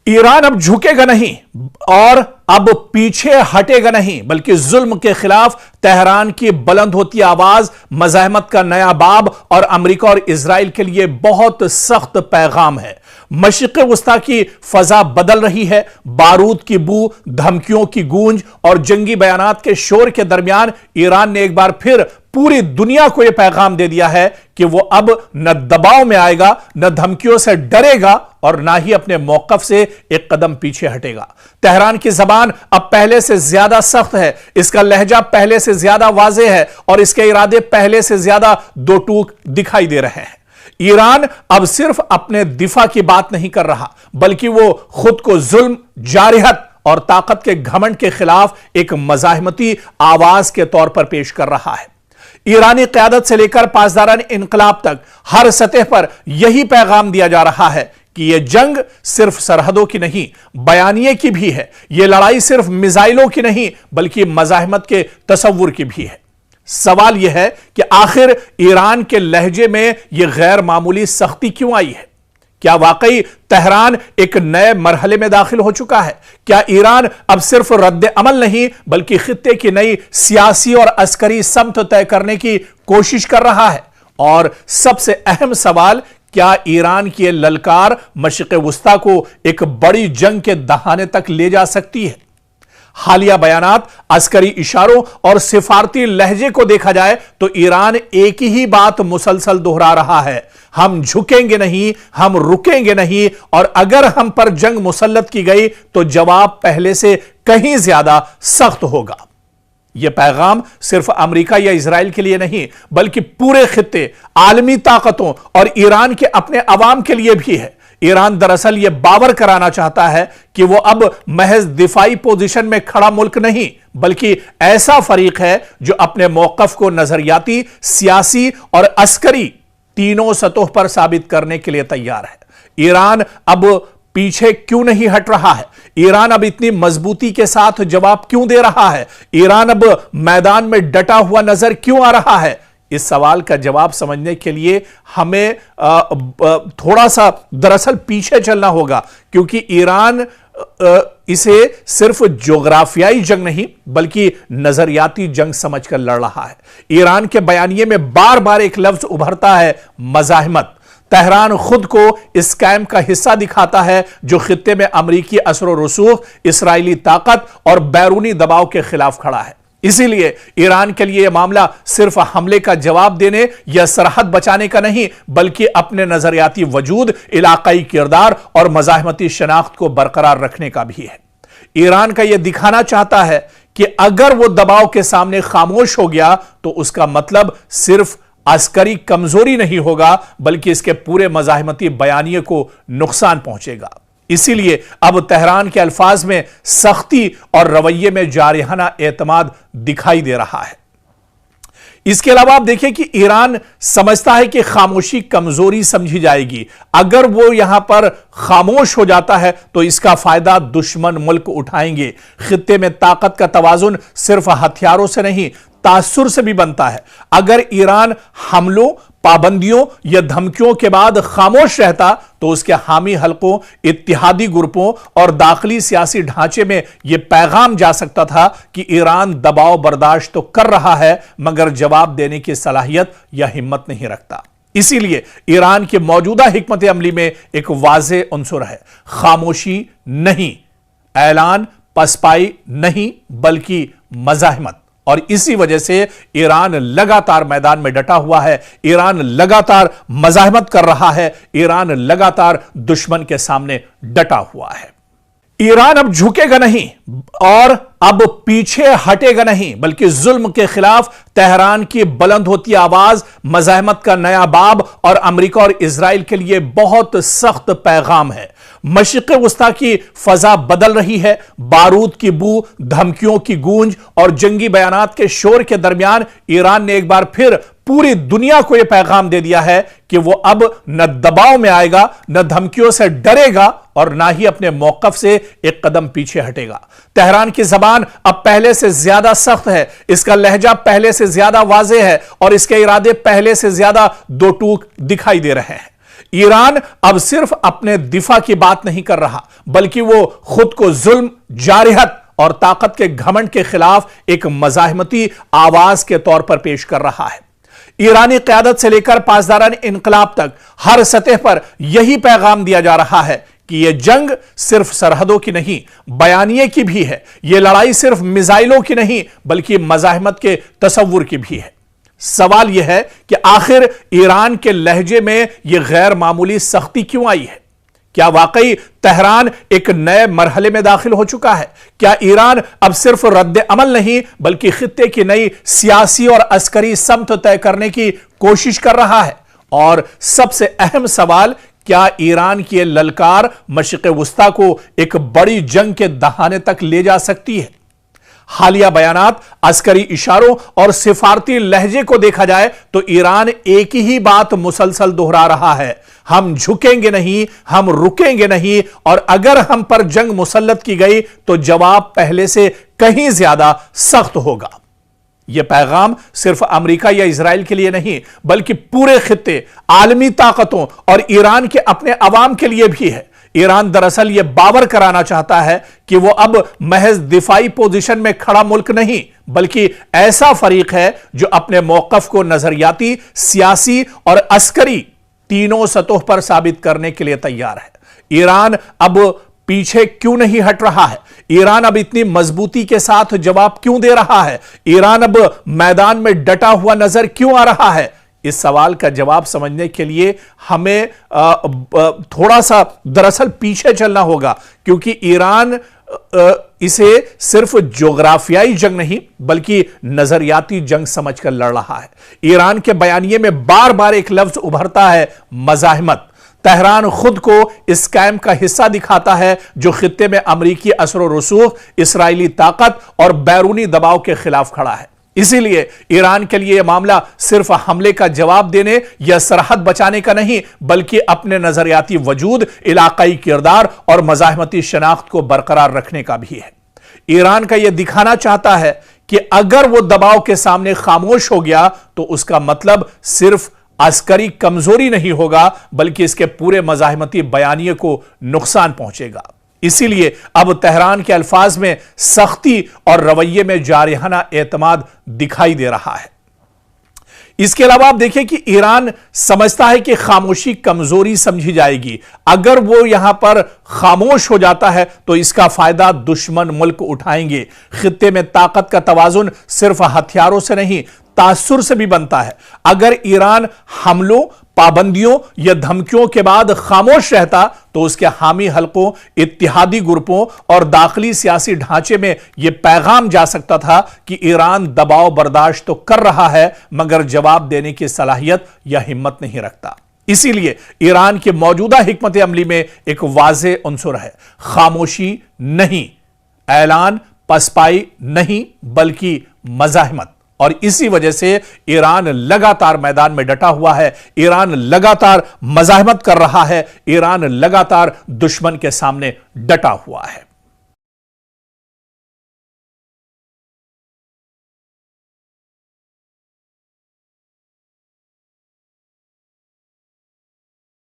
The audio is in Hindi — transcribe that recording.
ईरान अब झुकेगा नहीं और अब पीछे हटेगा नहीं, बल्कि जुल्म के खिलाफ तेहरान की बुलंद होती आवाज मज़ाहमत का नया बाब और अमेरिका और इजराइल के लिए बहुत सख्त पैगाम है। मशरिक़ वस्ता की फजा बदल रही है। बारूद की बू, धमकियों की गूंज और जंगी बयानात के शोर के दरमियान ईरान ने एक बार फिर पूरी दुनिया को यह पैगाम दे दिया है कि वो अब न दबाव में आएगा, न धमकियों से डरेगा और ना ही अपने मौकफ से एक कदम पीछे हटेगा। तेहरान की जबान अब पहले से ज्यादा सख्त है, इसका लहजा पहले से ज्यादा वाज़ेह है और इसके इरादे पहले से ज्यादा दो टूक दिखाई दे रहे हैं। ईरान अब सिर्फ अपने दिफा की बात नहीं कर रहा, बल्कि वो खुद को जुल्म, जारहत और ताकत के घमंड के खिलाफ एक मज़ाहमती आवाज के तौर पर पेश कर रहा है। ईरानी क़यादत से लेकर पासदारान इनकलाब तक हर सतह पर यही पैगाम दिया जा रहा है कि यह जंग सिर्फ सरहदों की नहीं, बयानिए की भी है। यह लड़ाई सिर्फ मिसाइलों की नहीं, बल्कि मज़ाहमत के तसव्वुर की भी है। सवाल यह है कि आखिर ईरान के लहजे में यह गैर मामूली सख्ती क्यों आई है? क्या वाकई तेहरान एक नए मरहले में दाखिल हो चुका है? क्या ईरान अब सिर्फ रद्द अमल नहीं, बल्कि खित्ते की नई सियासी और अस्करी समत तय करने की कोशिश कर रहा है? और सबसे अहम सवाल, क्या ईरान की ललकार मशरिक़ वस्ता को एक बड़ी जंग के दहाने तक ले जा सकती है? हालिया बयानात, अस्करी इशारों और सिफारती लहजे को देखा जाए तो ईरान एक ही बात मुसलसल दोहरा रहा है, हम झुकेंगे नहीं, हम रुकेंगे नहीं, और अगर हम पर जंग मुसल्लत की गई तो जवाब पहले से कहीं ज्यादा सख्त होगा। यह पैगाम सिर्फ अमेरिका या इजराइल के लिए नहीं, बल्कि पूरे खित्ते, आलमी ताकतों और ईरान के अपने अवाम के लिए भी है। ईरान दरअसल यह बावर कराना चाहता है कि वो अब महज दिफाई पोजीशन में खड़ा मुल्क नहीं, बल्कि ऐसा फरीक है जो अपने मौकफ को नजरियाती, सियासी और अस्करी तीनों सतहों पर साबित करने के लिए तैयार है। ईरान अब पीछे क्यों नहीं हट रहा है? ईरान अब इतनी मजबूती के साथ जवाब क्यों दे रहा है? ईरान अब मैदान में डटा हुआ नजर क्यों आ रहा है? इस सवाल का जवाब समझने के लिए हमें थोड़ा सा दरअसल पीछे चलना होगा, क्योंकि ईरान इसे सिर्फ जोग्राफियाई जंग नहीं, बल्कि नजरियाती जंग समझकर लड़ रहा है। ईरान के बयानिए में बार बार एक लफ्ज उभरता है, मज़ाहमत। तेहरान खुद को इस कैंप का हिस्सा दिखाता है जो खित्ते में अमरीकी असर रसूख, इसराइली ताकत और बैरूनी दबाव के खिलाफ खड़ा है। इसीलिए ईरान के लिए यह मामला सिर्फ हमले का जवाब देने या सरहद बचाने का नहीं, बल्कि अपने नजरियाती वजूद, इलाकाई किरदार और मज़ाहमती शनाख्त को बरकरार रखने का भी है। ईरान का यह दिखाना चाहता है कि अगर वो दबाव के सामने खामोश हो गया तो उसका मतलब सिर्फ अस्करी कमजोरी नहीं होगा, बल्कि इसके पूरे मज़ाहमती बयानिए को नुकसान पहुंचेगा। इसीलिए अब तेहरान के अल्फाज में सख्ती और रवैये में जारहाना एतमाद दिखाई दे रहा है। इसके अलावा आप देखिए कि ईरान समझता है कि खामोशी कमजोरी समझी जाएगी। अगर वो यहां पर खामोश हो जाता है तो इसका फायदा दुश्मन मुल्क उठाएंगे। खित्ते में ताकत का तवाजुन सिर्फ हथियारों से नहीं, तासुर से भी बनता है। अगर ईरान हमलों, पाबंदियों या धमकियों के बाद खामोश रहता तो उसके हामी हलकों, इत्तिहादी ग्रुपों और दाखिली सियासी ढांचे में यह पैगाम जा सकता था कि ईरान दबाव बर्दाश्त तो कर रहा है, मगर जवाब देने की सलाहियत या हिम्मत नहीं रखता। इसीलिए ईरान की मौजूदा हिकमत अमली में एक वाज़ेह उन्सुर है, खामोशी नहीं, ऐलान, पसपाई नहीं, बल्कि मज़ाहमत। और इसी वजह से ईरान लगातार मैदान में डटा हुआ है, ईरान लगातार मज़ाहमत कर रहा है, ईरान लगातार दुश्मन के सामने डटा हुआ है। ईरान अब झुकेगा नहीं और अब पीछे हटेगा नहीं, बल्कि जुल्म के खिलाफ तेहरान की बुलंद होती आवाज मज़ाहमत का नया बाब और अमेरिका और इजराइल के लिए बहुत सख्त पैगाम है। मशरिक़ वस्ता की फजा बदल रही है। बारूद की बू, धमकियों की गूंज और जंगी बयानात के शोर के दरमियान ईरान ने एक बार फिर पूरी दुनिया को यह पैगाम दे दिया है कि वो अब न दबाव में आएगा, न धमकियों से डरेगा और ना ही अपने मौकफ से एक कदम पीछे हटेगा। तेहरान की जबान अब पहले से ज्यादा सख्त है, इसका लहजा पहले से ज्यादा वाज़ेह है और इसके इरादे पहले से ज्यादा दो टूक दिखाई दे रहे हैं। ईरान अब सिर्फ अपने दिफा की बात नहीं कर रहा, बल्कि वो खुद को जुल्म, जारहत और ताकत के घमंड के खिलाफ एक मज़ाहमती आवाज के तौर पर पेश कर रहा है। ईरानी क़यादत से लेकर पासदारान इनकलाब तक हर सतह पर यही पैगाम दिया जा रहा है कि यह जंग सिर्फ सरहदों की नहीं, बयानिए की भी है। यह लड़ाई सिर्फ मिसाइलों की नहीं, बल्कि मज़ाहमत के तसव्वुर की भी है। सवाल यह है कि आखिर ईरान के लहजे में यह गैर मामूली सख्ती क्यों आई है? क्या वाकई तेहरान एक नए मरहले में दाखिल हो चुका है? क्या ईरान अब सिर्फ रद्द अमल नहीं, बल्कि खित्ते की नई सियासी और अस्करी समत तय करने की कोशिश कर रहा है? और सबसे अहम सवाल, क्या ईरान की यह ललकार मशरिक़ वुस्ता को एक बड़ी जंग के दहाने तक ले जा सकती है? हालिया बयानात, अस्करी इशारों और सिफारती लहजे को देखा जाए तो ईरान एक ही बात मुसलसल दोहरा रहा है, हम झुकेंगे नहीं, हम रुकेंगे नहीं, और अगर हम पर जंग मुसल्लत की गई तो जवाब पहले से कहीं ज्यादा सख्त होगा। यह पैगाम सिर्फ अमेरिका या इजराइल के लिए नहीं, बल्कि पूरे खित्ते, आलमी ताकतों और ईरान के अपने अवाम के लिए भी है। ईरान दरअसल यह बावर कराना चाहता है कि वो अब महज दिफाई पोजीशन में खड़ा मुल्क नहीं, बल्कि ऐसा फरीक है जो अपने मौकफ को नजरियाती, सियासी और अस्करी तीनों सतहों पर साबित करने के लिए तैयार है। ईरान अब पीछे क्यों नहीं हट रहा है? ईरान अब इतनी मजबूती के साथ जवाब क्यों दे रहा है? ईरान अब मैदान में डटा हुआ नजर क्यों आ रहा है? इस सवाल का जवाब समझने के लिए हमें थोड़ा सा दरअसल पीछे चलना होगा, क्योंकि ईरान इसे सिर्फ जोग्राफियाई जंग नहीं, बल्कि नजरियाती जंग समझकर लड़ रहा है। ईरान के बयानिए में बार बार एक लफ्ज उभरता है, मज़ाहमत। तेहरान खुद को इस कैंप का हिस्सा दिखाता है जो खित्ते में अमरीकी असर व रसूख, इसराइली ताकत और बैरूनी दबाव के खिलाफ खड़ा है। इसीलिए ईरान के लिए यह मामला सिर्फ हमले का जवाब देने या सरहद बचाने का नहीं, बल्कि अपने नजरियाती वजूद, इलाकाई किरदार और मज़ाहमती शनाख्त को बरकरार रखने का भी है। ईरान का यह दिखाना चाहता है कि अगर वो दबाव के सामने खामोश हो गया तो उसका मतलब सिर्फ अस्करी कमजोरी नहीं होगा, बल्कि इसके पूरे मज़ाहमती बयानिए को नुकसान पहुंचेगा। इसीलिए अब तेहरान के अल्फाज में सख्ती और रवैये में जारिहाना एतमाद दिखाई दे रहा है। इसके अलावा आप देखिए कि ईरान समझता है कि खामोशी कमजोरी समझी जाएगी। अगर वो यहां पर खामोश हो जाता है तो इसका फायदा दुश्मन मुल्क उठाएंगे। खित्ते में ताकत का तवाजुन सिर्फ हथियारों से नहीं, तासुर से भी बनता है। अगर ईरान हमलों, पाबंदियों या धमकियों के बाद खामोश रहता तो उसके हामी हलकों, इत्तिहादी ग्रुपों और दाखिली सियासी ढांचे में यह पैगाम जा सकता था कि ईरान दबाव बर्दाश्त तो कर रहा है, मगर जवाब देने की सलाहियत या हिम्मत नहीं रखता। इसीलिए ईरान की मौजूदा हिकमत अमली में एक वाज़ेह उन्सुर है, खामोशी नहीं, ऐलान, पसपाई नहीं, बल्कि मज़ाहमत। और इसी वजह से ईरान लगातार मैदान में डटा हुआ है, ईरान लगातार मज़ाहमत कर रहा है, ईरान लगातार दुश्मन के सामने डटा हुआ है।